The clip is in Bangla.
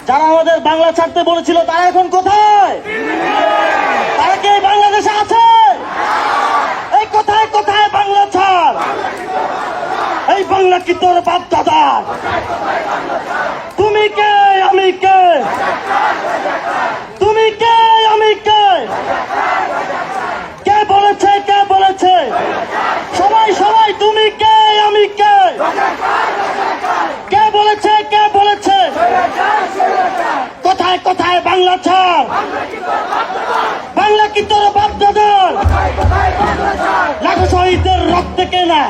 যারা আমাদের বাংলা ছাড়তে বলেছিল তারা এখন কোথায়? তারা কি এই বাংলাদেশে আছে? এই কোথায় কোথায় বাংলা ছাড়? এই বাংলা কি তোর বাপ দাদা? তুমি কে আমি কে? তুমি কে আমি কে? কে বলেছে কে বলেছে? সবাই সবাই তুমি কে আমি কে? কে বলেছে কে বলেছে? কোথায় কোথায় বাংলা ছাড়? বাংলা কি তোর বাপ দাদার? লাখো শহীদের রক্তে কেনা